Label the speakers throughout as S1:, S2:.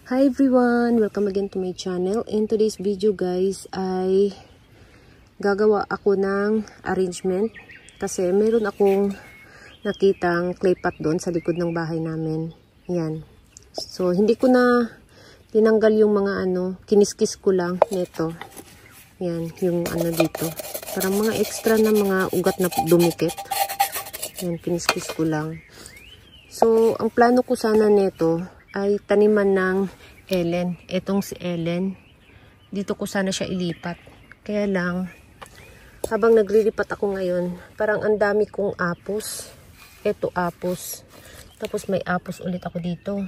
S1: Hi everyone! Welcome again to my channel. In today's video guys ay gagawa ako ng arrangement kasi meron akong nakitang clay pot doon sa likod ng bahay namin. Yan. So hindi ko na tinanggal yung mga kiniskis ko lang nito. Yan, yung dito. Parang mga extra na mga ugat na dumikit. Yan, kiniskis ko lang. So ang plano ko sana nito ay taniman ng Ellen. Etong si Ellen. Dito ko sana siya ilipat. Kaya lang, habang naglilipat ako ngayon, parang ang dami kong apos. Eto apos. Tapos may apos ulit ako dito.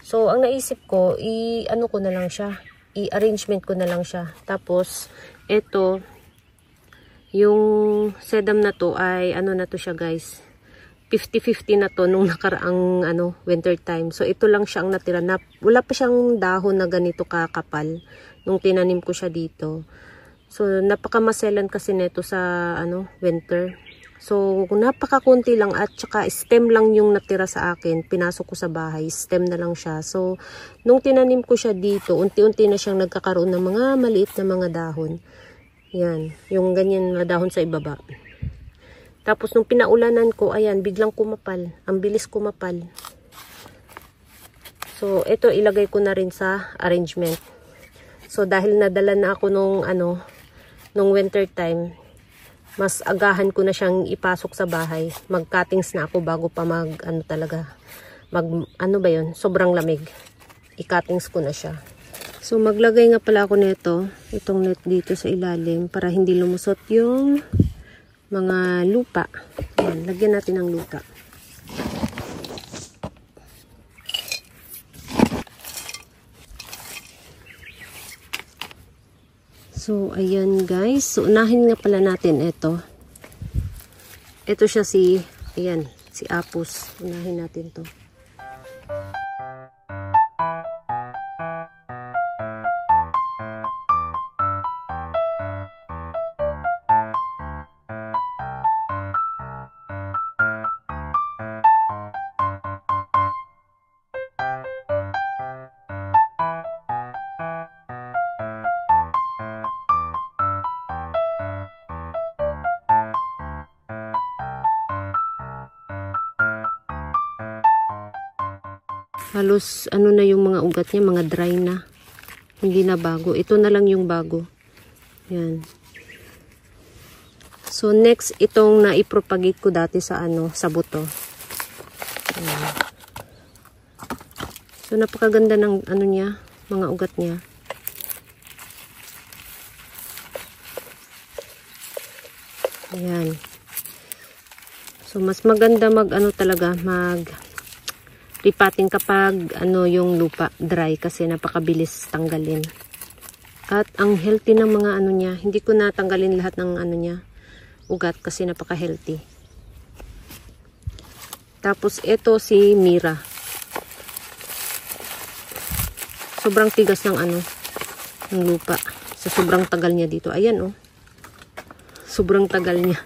S1: So, ang naisip ko, i-ano ko na lang siya. I-arrangement ko na lang siya. Tapos, eto, yung sedum na to ay, ano na to siya guys. 50-50 na to nung nakaraang winter time. So ito lang siyang natira na wala pa siyang dahon na ganito kakapal nung tinanim ko siya dito. So napakamaselan kasi nito sa winter. So napakakunti lang at saka stem lang yung natira sa akin. Pinasok ko sa bahay, stem na lang siya. So nung tinanim ko siya dito, unti-unti na siyang nagkakaroon ng mga maliit na mga dahon. Yan, yung ganyan na dahon sa ibaba. Tapos nung pinaulanan ko, ayan, biglang kumapal. Ang bilis kumapal. So, ito ilagay ko na rin sa arrangement. So, dahil nadala na ako nung winter time, mas agahan ko na siyang ipasok sa bahay. Mag-cuttings na ako bago pa sobrang lamig. I-cuttings ko na siya. So, maglagay nga pala ako nito, itong net dito sa ilalim para hindi lumusot yung mga lupa. Ayan, lagyan natin ng lupa. So, ayan guys. So, unahin nga pala natin ito. Ito siya si Apus. Unahin natin to. Halos na yung mga ugat niya, mga dry na. Hindi na bago. Ito na lang yung bago. Yan. So next itong na-propagate ko dati sa sa buto. Yan. So napakaganda ng niya, mga ugat niya. Ayan. So mas maganda ripating kapag yung lupa dry kasi napakabilis tanggalin. At ang healthy ng mga niya, hindi ko natanggalin lahat ng niya, ugat kasi napaka-healthy. Tapos ito si Mira. Sobrang tigas ng ng lupa. Sa sobrang tagal niya dito. Ayan oh. Sobrang tagal niya.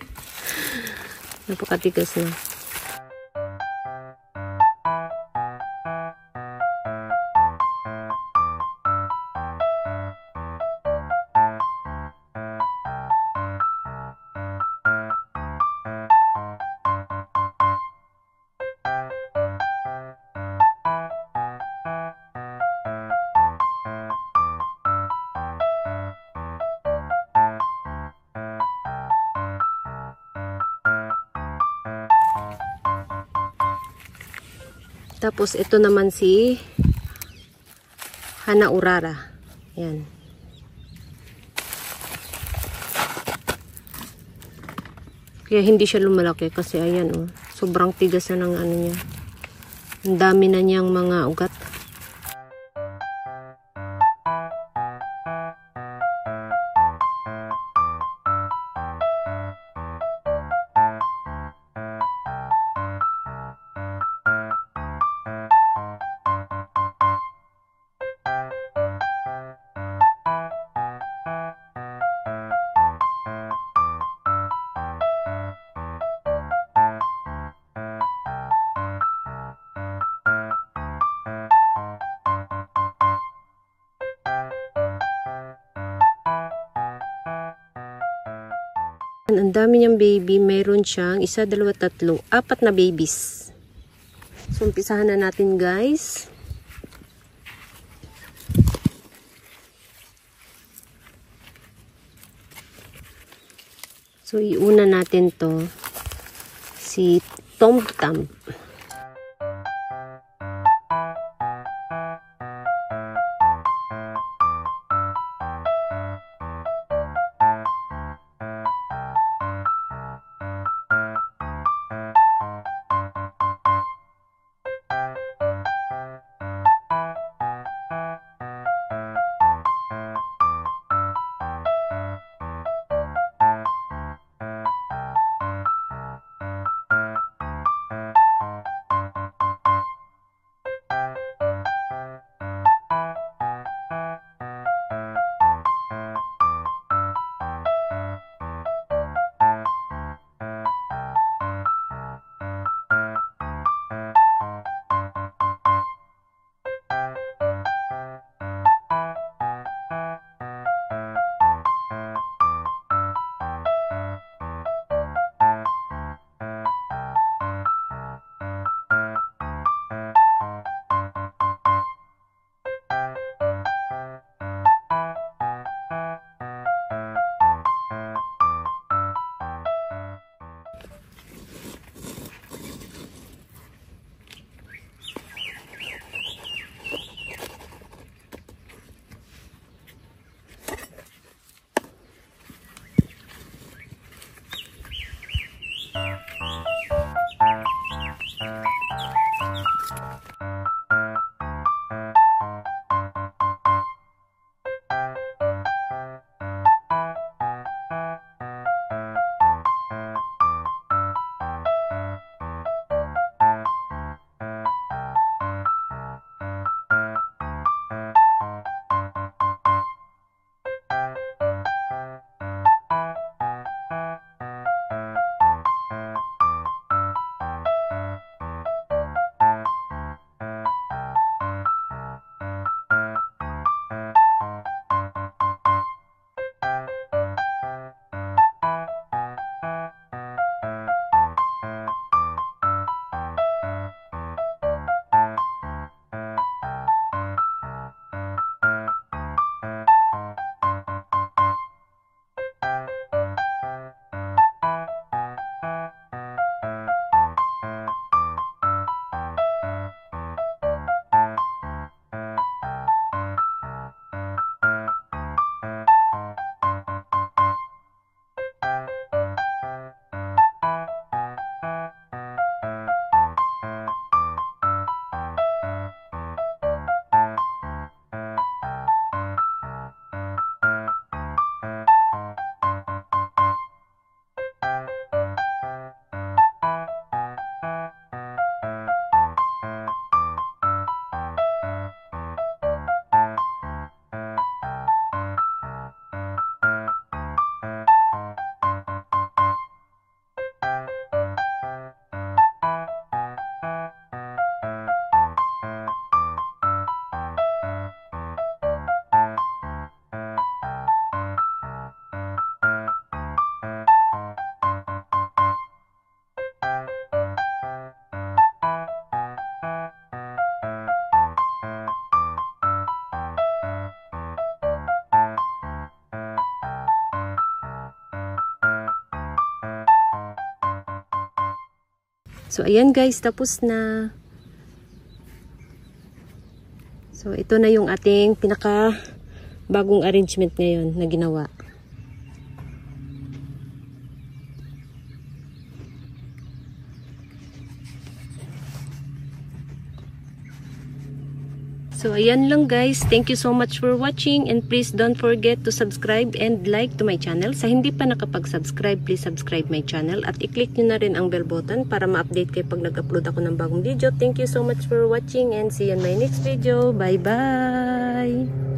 S1: Napakatigas na. Tapos ito naman si Hana Urara. Yan. Kaya hindi siya lumalaki kasi ayan oh. Sobrang tigas na ng niya. Ang dami na niyang mga ugat. Ang dami niyang baby. Meron siyang 1, 2, 3, 4 na babies. So, umpisahan na natin guys. So, iuna natin to. Si Tom Tam. So, ayan guys, tapos na. So, ito na yung ating pinaka bagong arrangement ngayon na ginawa. So, ayan lang guys. Thank you so much for watching and please don't forget to subscribe and like to my channel. Sa hindi pa nakapag-subscribe, please subscribe my channel at i-click nyo na rin ang bell button para ma-update kayo pag nag-upload ako ng bagong video. Thank you so much for watching and see you in my next video. Bye-bye!